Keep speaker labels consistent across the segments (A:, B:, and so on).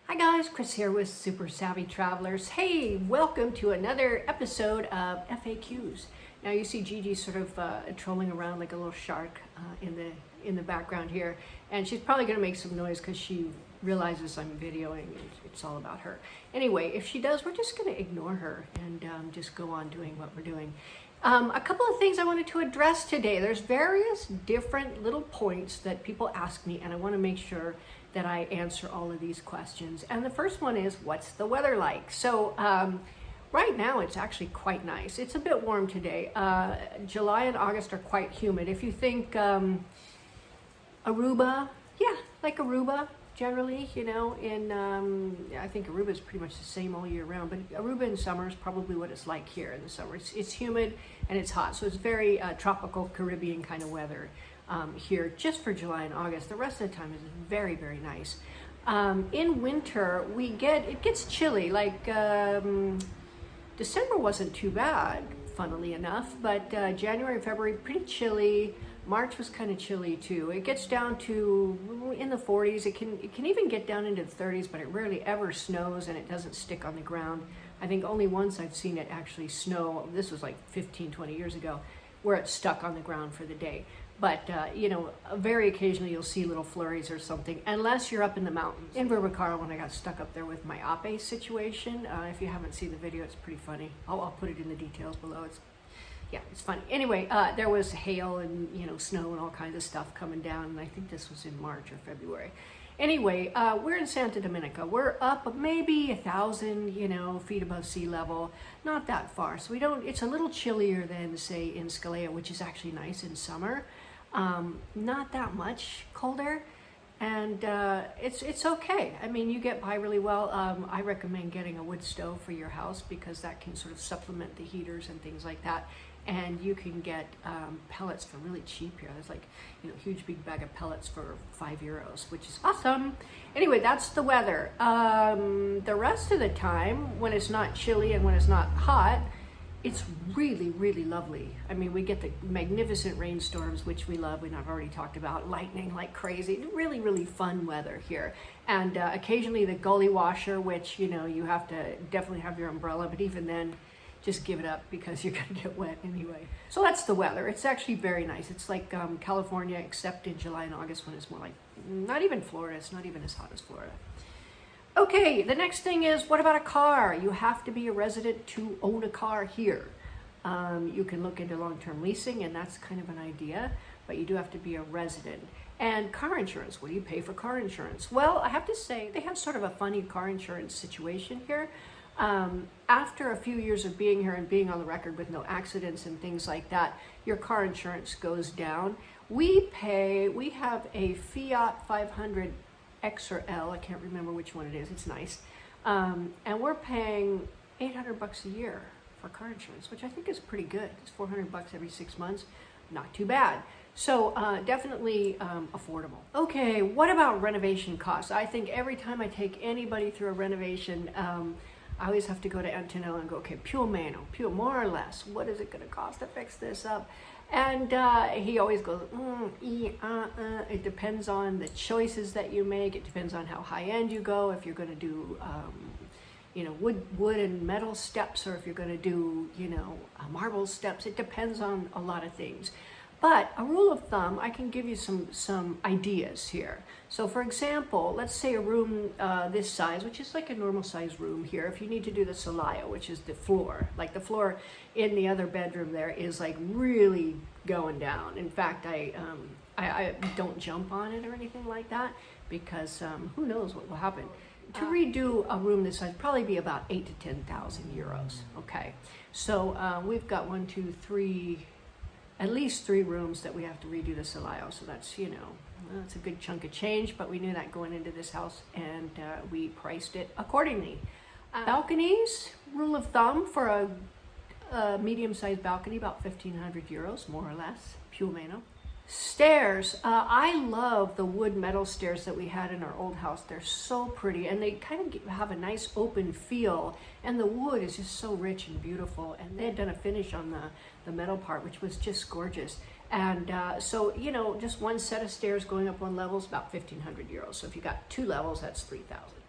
A: Hi guys, Chris here with Super Savvy Travelers. Hey, welcome to another episode of FAQs. Now you see Gigi sort of trolling around like a little shark in the background here, and she's probably going to make some noise because she realizes I'm videoing and it's all about her. Anyway, if she does, we're just going to ignore her and just go on doing what we're doing. A couple of things I wanted to address today. There's various different little points that people ask me, and I want to make sure that I answer all of these questions. And the first one is, what's the weather like? So right now it's actually quite nice. It's a bit warm today. July and August are quite humid. If you think Aruba, yeah, like Aruba generally, you know, I think Aruba is pretty much the same all year round, but Aruba in summer is probably what it's like here in the summer. It's humid and it's hot, so it's very tropical Caribbean kind of weather here just for July and August. The rest of the time is very, very nice. In winter, it gets chilly, like December wasn't too bad, funnily enough, but January and February, pretty chilly. March was kind of chilly too. It gets down to in the 40s. It can even get down into the 30s, but it rarely ever snows and it doesn't stick on the ground. I think only once I've seen it actually snow. This was like 15, 20 years ago, where it stuck on the ground for the day. But, you know, very occasionally you'll see little flurries or something, unless you're up in the mountains. In River Carl, when I got stuck up there with my ape situation, if you haven't seen the video, it's pretty funny. I'll put it in the details below. It's funny. Anyway, there was hail and, you know, snow and all kinds of stuff coming down, and I think this was in March or February. Anyway, we're in Santa Dominica. We're up maybe 1,000, you know, feet above sea level. Not that far. So it's a little chillier than, say, in Scalea, which is actually nice in summer. Not that much colder, and it's okay. I mean, you get by really well. I recommend getting a wood stove for your house because that can sort of supplement the heaters and things like that. And you can get pellets for really cheap here. There's like, you know, a huge big bag of pellets for €5, which is awesome. Anyway, that's the weather. The rest of the time, when it's not chilly and when it's not hot, it's really, really lovely. I mean, we get the magnificent rainstorms, which we love, and I've already talked about, lightning like crazy. Really, really fun weather here. And occasionally the gully washer, which, you know, you have to definitely have your umbrella, but even then, just give it up because you're gonna get wet anyway. So that's the weather. It's actually very nice. It's like California, except in July and August when it's more like, not even Florida. It's not even as hot as Florida. Okay, the next thing is, what about a car? You have to be a resident to own a car here. You can look into long-term leasing, and that's kind of an idea, but you do have to be a resident. And car insurance, what do you pay for car insurance? Well, I have to say, they have sort of a funny car insurance situation here. After a few years of being here and being on the record with no accidents and things like that, your car insurance goes down. We have a Fiat 500 X or L, I can't remember which one it is, it's nice. And we're paying $800 a year for car insurance, which I think is pretty good. It's $400 every 6 months, not too bad. So definitely affordable. Okay, what about renovation costs? I think every time I take anybody through a renovation, I always have to go to Antonello and go, okay, più o meno, more or less, what is it going to cost to fix this up? And he always goes, it depends on the choices that you make. It depends on how high end you go. If you're going to do, you know, wood and metal steps, or if you're going to do, you know, marble steps. It depends on a lot of things. But a rule of thumb, I can give you some ideas here. So for example, let's say a room this size, which is like a normal size room here, if you need to do the solaio, which is the floor, like the floor in the other bedroom there is like really going down. In fact, I don't jump on it or anything like that because who knows what will happen. To redo a room this size, probably be about 8,000 to 10,000 euros. Okay, so we've got at least three rooms that we have to redo the solaio. So that's, you know, that's a good chunk of change, but we knew that going into this house, and we priced it accordingly. Balconies, rule of thumb for a medium-sized balcony, about 1,500 euros, more or less, più o meno. Stairs, I love the wood metal stairs that we had in our old house. They're so pretty, and they kind of have a nice open feel, and the wood is just so rich and beautiful, and they had done a finish on the metal part, which was just gorgeous. And so, you know, just one set of stairs going up one level is about 1,500 euros. So if you got two levels, that's 3,000.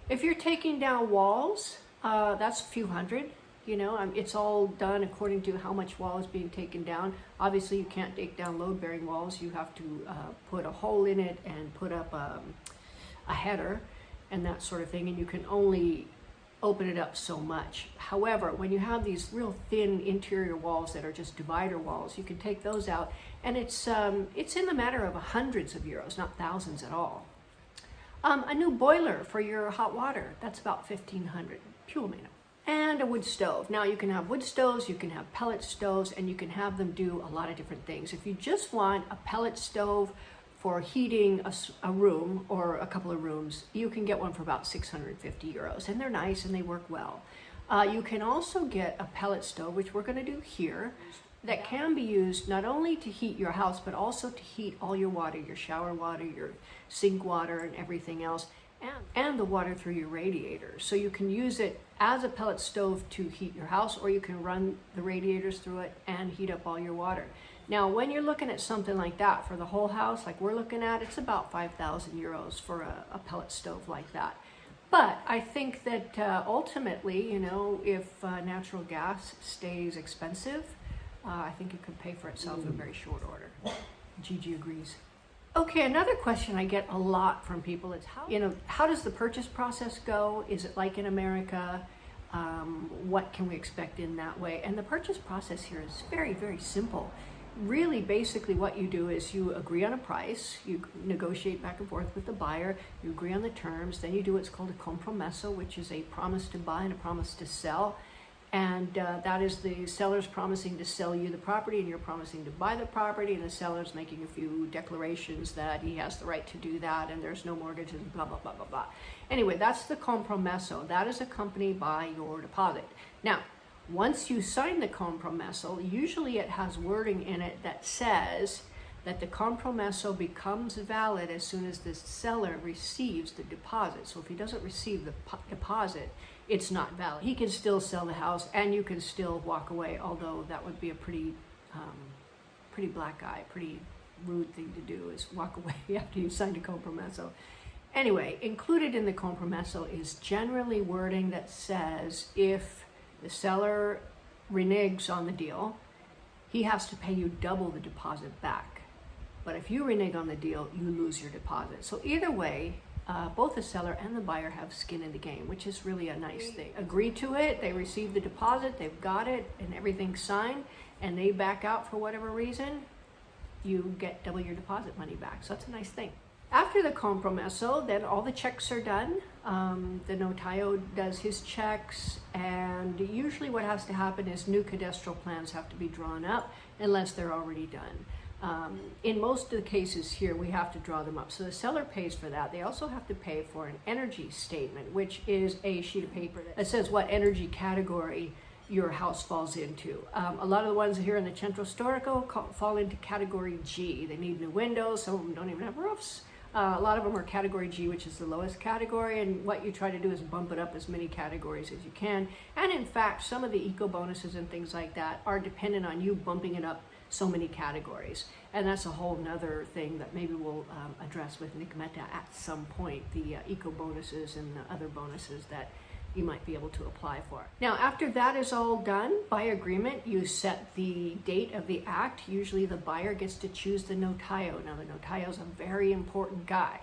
A: If you're taking down walls, that's a few hundred. You know, it's all done according to how much wall is being taken down. Obviously, you can't take down load-bearing walls. You have to put a hole in it and put up a header and that sort of thing, and you can only open it up so much. However, when you have these real thin interior walls that are just divider walls, you can take those out, and it's in the matter of hundreds of euros, not thousands at all. A new boiler for your hot water, that's about 1,500, pure meno. And a wood stove. Now you can have wood stoves, you can have pellet stoves, and you can have them do a lot of different things. If you just want a pellet stove for heating a room or a couple of rooms, you can get one for about 650 euros, and they're nice and they work well. You can also get a pellet stove, which we're going to do here, that can be used not only to heat your house, but also to heat all your water, your shower water, your sink water, and everything else, and the water through your radiators. So you can use it as a pellet stove to heat your house, or you can run the radiators through it and heat up all your water. Now, when you're looking at something like that for the whole house, like we're looking at, it's about 5,000 euros for a pellet stove like that. But I think that ultimately, you know, if natural gas stays expensive, I think it could pay for itself in very short order. Gigi agrees. Okay, another question I get a lot from people is how does the purchase process go? Is it like in America? What can we expect in that way? And the purchase process here is very, very simple. Really, basically what you do is you agree on a price, you negotiate back and forth with the buyer, you agree on the terms, then you do what's called a compromesso, which is a promise to buy and a promise to sell. And that is the seller's promising to sell you the property, and you're promising to buy the property, and the seller's making a few declarations that he has the right to do that, and there's no mortgages, blah, blah, blah, blah, blah. Anyway, that's the compromesso. That is accompanied by your deposit. Now, once you sign the compromesso, usually it has wording in it that says that the compromesso becomes valid as soon as the seller receives the deposit. So if he doesn't receive the deposit, it's not valid. He can still sell the house and you can still walk away, although that would be a pretty black eye, pretty rude thing to do, is walk away after you signed a compromesso. Anyway, included in the compromesso is generally wording that says if the seller reneges on the deal, he has to pay you double the deposit back. But if you renege on the deal, you lose your deposit. So either way, both the seller and the buyer have skin in the game, which is really a nice thing. Agree to it, they receive the deposit, they've got it, and everything's signed, and they back out for whatever reason, you get double your deposit money back. So that's a nice thing. After the compromesso, then all the checks are done. The notaio does his checks, and usually what has to happen is new cadastral plans have to be drawn up unless they're already done. In most of the cases here, we have to draw them up. So the seller pays for that. They also have to pay for an energy statement, which is a sheet of paper that says what energy category your house falls into. A lot of the ones here in the Centro Storico fall into category G. They need new windows. Some of them don't even have roofs. A lot of them are category G, which is the lowest category, and what you try to do is bump it up as many categories as you can. And in fact, some of the eco bonuses and things like that are dependent on you bumping it up so many categories. And that's a whole nother thing that maybe we'll address with Nick Meta at some point, the eco bonuses and the other bonuses that you might be able to apply for. Now, after that is all done, by agreement, you set the date of the act. Usually the buyer gets to choose the notaio. Now, the notaio is a very important guy,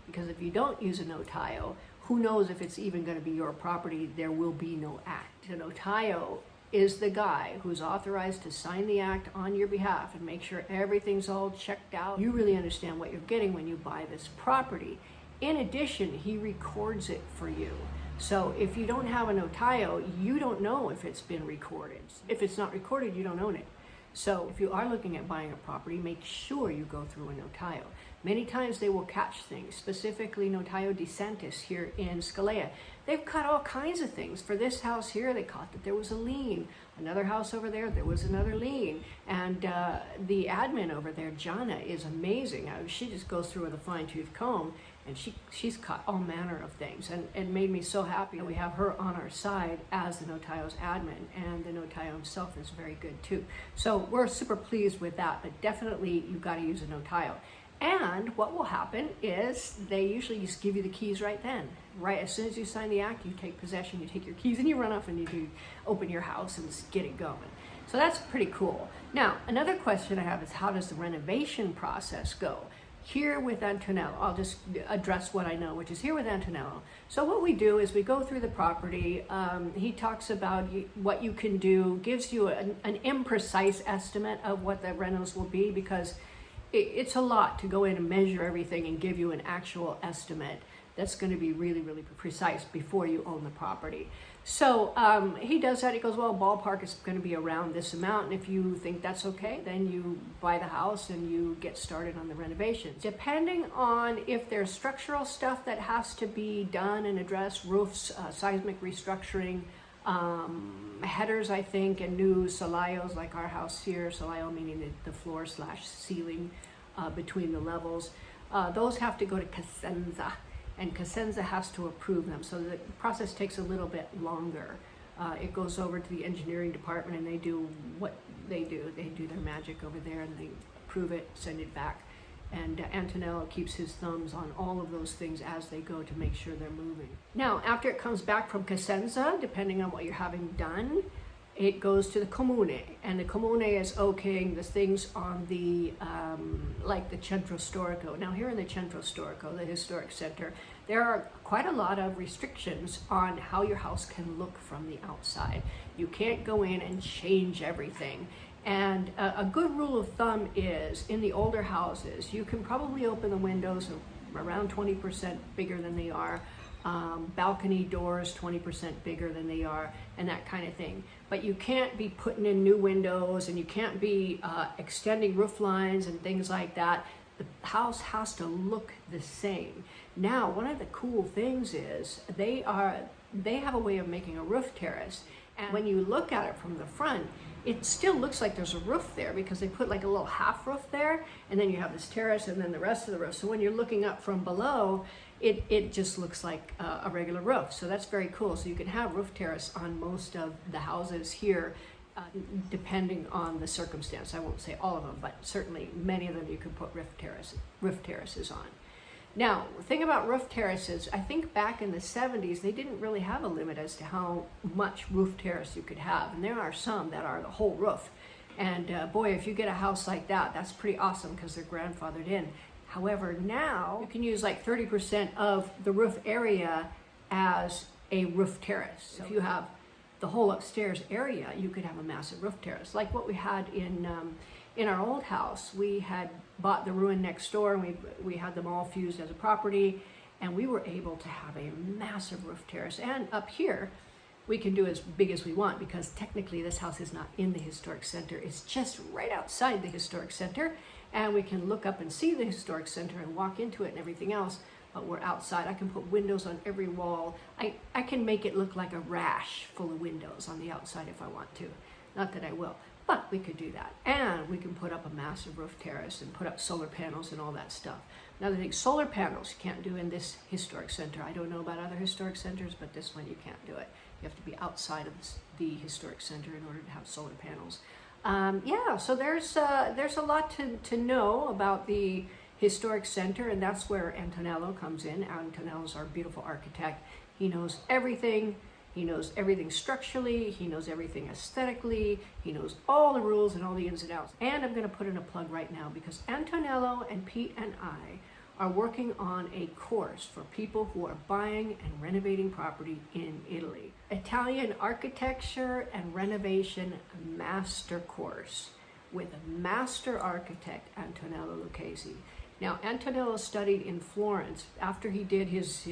A: because if you don't use a notaio, who knows if it's even going to be your property? There will be no act. The notaio is the guy who's authorized to sign the act on your behalf and make sure everything's all checked out. You really understand what you're getting when you buy this property. In addition, he records it for you. So if you don't have a notaio, you don't know if it's been recorded. If it's not recorded, you don't own it. So if you are looking at buying a property, make sure you go through a notaio. Many times they will catch things, specifically Notaio de Santis here in Scalea. They've caught all kinds of things. For this house here, they caught that there was a lien. Another house over there, there was another lien. And the admin over there, Jana, is amazing. She just goes through with a fine-tooth comb, and she's caught all manner of things. And it made me so happy that we have her on our side as the notaio's admin, and the notaio himself is very good too. So we're super pleased with that, but definitely you've got to use a notaio. And what will happen is they usually just give you the keys right then. Right as soon as you sign the act, you take possession, you take your keys, and you run off and you do open your house and get it going. So that's pretty cool. Now, another question I have is, how does the renovation process go? Here with Antonello, I'll just address what I know, which is here with Antonello. So what we do is we go through the property. He talks about what you can do, gives you an imprecise estimate of what the renos will be, because it's a lot to go in and measure everything and give you an actual estimate that's going to be really, really precise before you own the property. So he does that. He goes, well, ballpark is going to be around this amount, and if you think that's okay, then you buy the house and you get started on the renovations. Depending on if there's structural stuff that has to be done and addressed, roofs, seismic restructuring, headers, I think, and new solayos, like our house here, solayo meaning the floor / ceiling between the levels, those have to go to Casenza. And Casenza has to approve them, so the process takes a little bit longer. It goes over to the engineering department, and they do what they do. They do their magic over there, and they approve it, send it back. And Antonello keeps his thumbs on all of those things as they go to make sure they're moving. Now, after it comes back from Casenza, depending on what you're having done, it goes to the comune, and the comune is okaying the things on the like the centro storico. Now here in the centro storico, the historic center, there are quite a lot of restrictions on how your house can look from the outside. You can't go in and change everything. And a good rule of thumb is, in the older houses, you can probably open the windows around 20% bigger than they are. Balcony doors 20% bigger than they are, and that kind of thing. But you can't be putting in new windows, and you can't be extending roof lines and things like that. The house has to look the same. Now, one of the cool things is they have a way of making a roof terrace, and when you look at it from the front, it still looks like there's a roof there, because they put like a little half roof there, and then you have this terrace and then the rest of the roof. So when you're looking up from below, it just looks like a regular roof. So that's very cool. So you can have roof terrace on most of the houses here, depending on the circumstance. I won't say all of them, but certainly many of them you can put roof terraces on. Now, the thing about roof terraces, I think back in the 70s, they didn't really have a limit as to how much roof terrace you could have. And there are some that are the whole roof. And boy, if you get a house like that, that's pretty awesome, because they're grandfathered in. However, now you can use like 30% of the roof area as a roof terrace. So if you have the whole upstairs area, you could have a massive roof terrace, like what we had in our old house. We had bought the ruin next door, and we had them all fused as a property, and we were able to have a massive roof terrace. And up here, we can do as big as we want, because technically this house is not in the historic center. It's just right outside the historic center, and we can look up and see the historic center and walk into it and everything else, but we're outside. I can put windows on every wall. I can make it look like a rash full of windows on the outside if I want to. Not that I will, but we could do that. And we can put up a massive roof terrace and put up solar panels and all that stuff. Another thing, solar panels you can't do in this historic center. I don't know about other historic centers, but this one you can't do it. You have to be outside of the historic center in order to have solar panels. Yeah, so there's a lot to know about the historic center, and that's where Antonello comes in. Antonello's our beautiful architect. He knows everything. He knows everything structurally. He knows everything aesthetically. He knows all the rules and all the ins and outs. And I'm going to put in a plug right now, because Antonello and Pete and I are working on a course for people who are buying and renovating property in Italy. Italian Architecture and Renovation Master Course with Master Architect Antonello Lucchesi. Now, Antonello studied in Florence. After he did his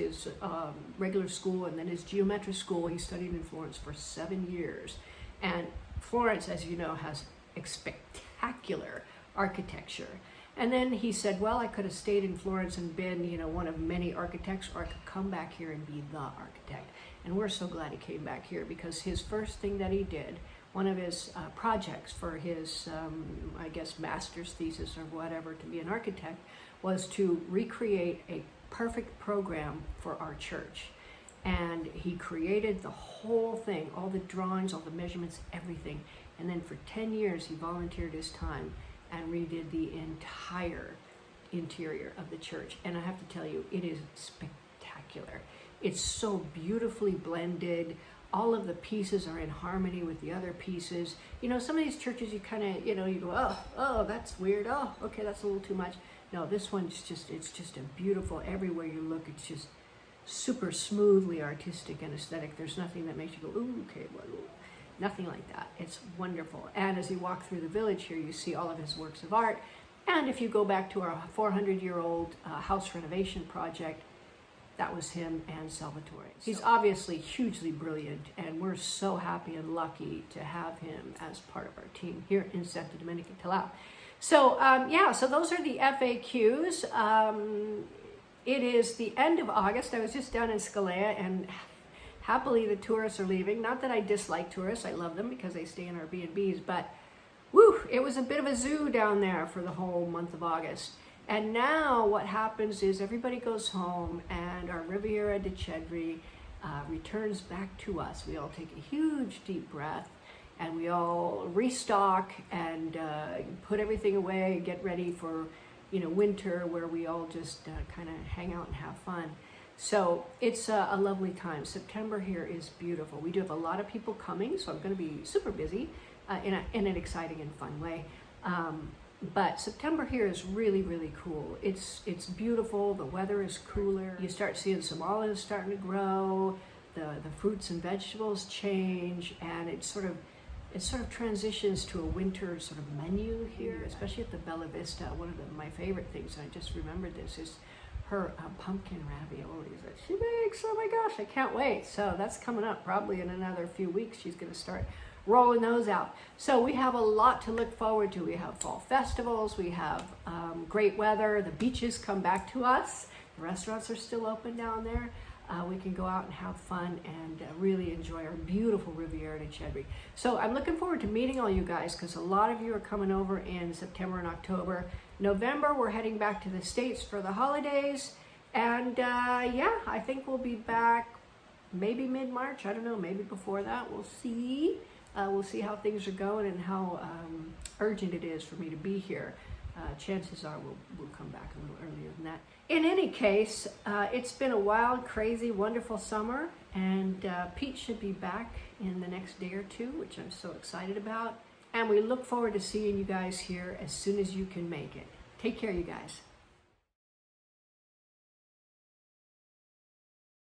A: regular school and then his geometric school, he studied in Florence for 7 years. And Florence, as you know, has spectacular architecture. And then he said, well, I could have stayed in Florence and been, one of many architects, or I could come back here and be the architect. And we're so glad he came back here, because his first thing that he did, one of his projects for his, master's thesis or whatever to be an architect, was to recreate a perfect program for our church. And he created the whole thing, all the drawings, all the measurements, everything. And then for 10 years, he volunteered his time and redid the entire interior of the church, and I have to tell you, it is spectacular. It's so beautifully blended. All of the pieces are in harmony with the other pieces. You know, some of these churches you kind of, you know, you go, oh, that's weird. Oh, okay, that's a little too much. No, this one's just, it's just a beautiful, everywhere you look, it's just super smoothly artistic and aesthetic. There's nothing that makes you go, ooh, okay, well, nothing like that. It's wonderful. And as you walk through the village here, you see all of his works of art. And if you go back to our 400-year-old house renovation project, that was him and Salvatore. He's obviously hugely brilliant, and we're so happy and lucky to have him as part of our team here in Santa Domenica Talao. So yeah, so those are the FAQs. It is the end of August. I was just down in Scalea, and happily the tourists are leaving. Not that I dislike tourists, I love them because they stay in our B&Bs, but whew, it was a bit of a zoo down there for the whole month of August. And now what happens is everybody goes home, and our Riviera di Cedri returns back to us. We all take a huge deep breath, and we all restock and put everything away, get ready for, you know, winter, where we all just kind of hang out and have fun. So it's a lovely time. September here is beautiful. We do have a lot of people coming, so I'm going to be super busy in an exciting and fun way. But September here is really, really cool. It's beautiful. The weather is cooler. You start seeing some olives starting to grow. The fruits and vegetables change, and it sort of transitions to a winter sort of menu here, especially at the Bella Vista. One of my favorite things, and I just remembered this, is her pumpkin raviolis that she makes. Oh my gosh, I can't wait. So that's coming up probably in another few weeks. She's going to start rolling those out. So we have a lot to look forward to. We have fall festivals, we have great weather, the beaches come back to us, the restaurants are still open down there. We can go out and have fun and really enjoy our beautiful Riviera di Cedri. So I'm looking forward to meeting all you guys, because a lot of you are coming over in September and October. November, we're heading back to the States for the holidays. And yeah, I think we'll be back maybe mid-March. I don't know, maybe before that. We'll see. We'll see how things are going and how urgent it is for me to be here. Chances are we'll come back a little earlier than that. In any case, it's been a wild, crazy, wonderful summer, and Pete should be back in the next day or two, which I'm so excited about. And we look forward to seeing you guys here as soon as you can make it. Take care, you guys.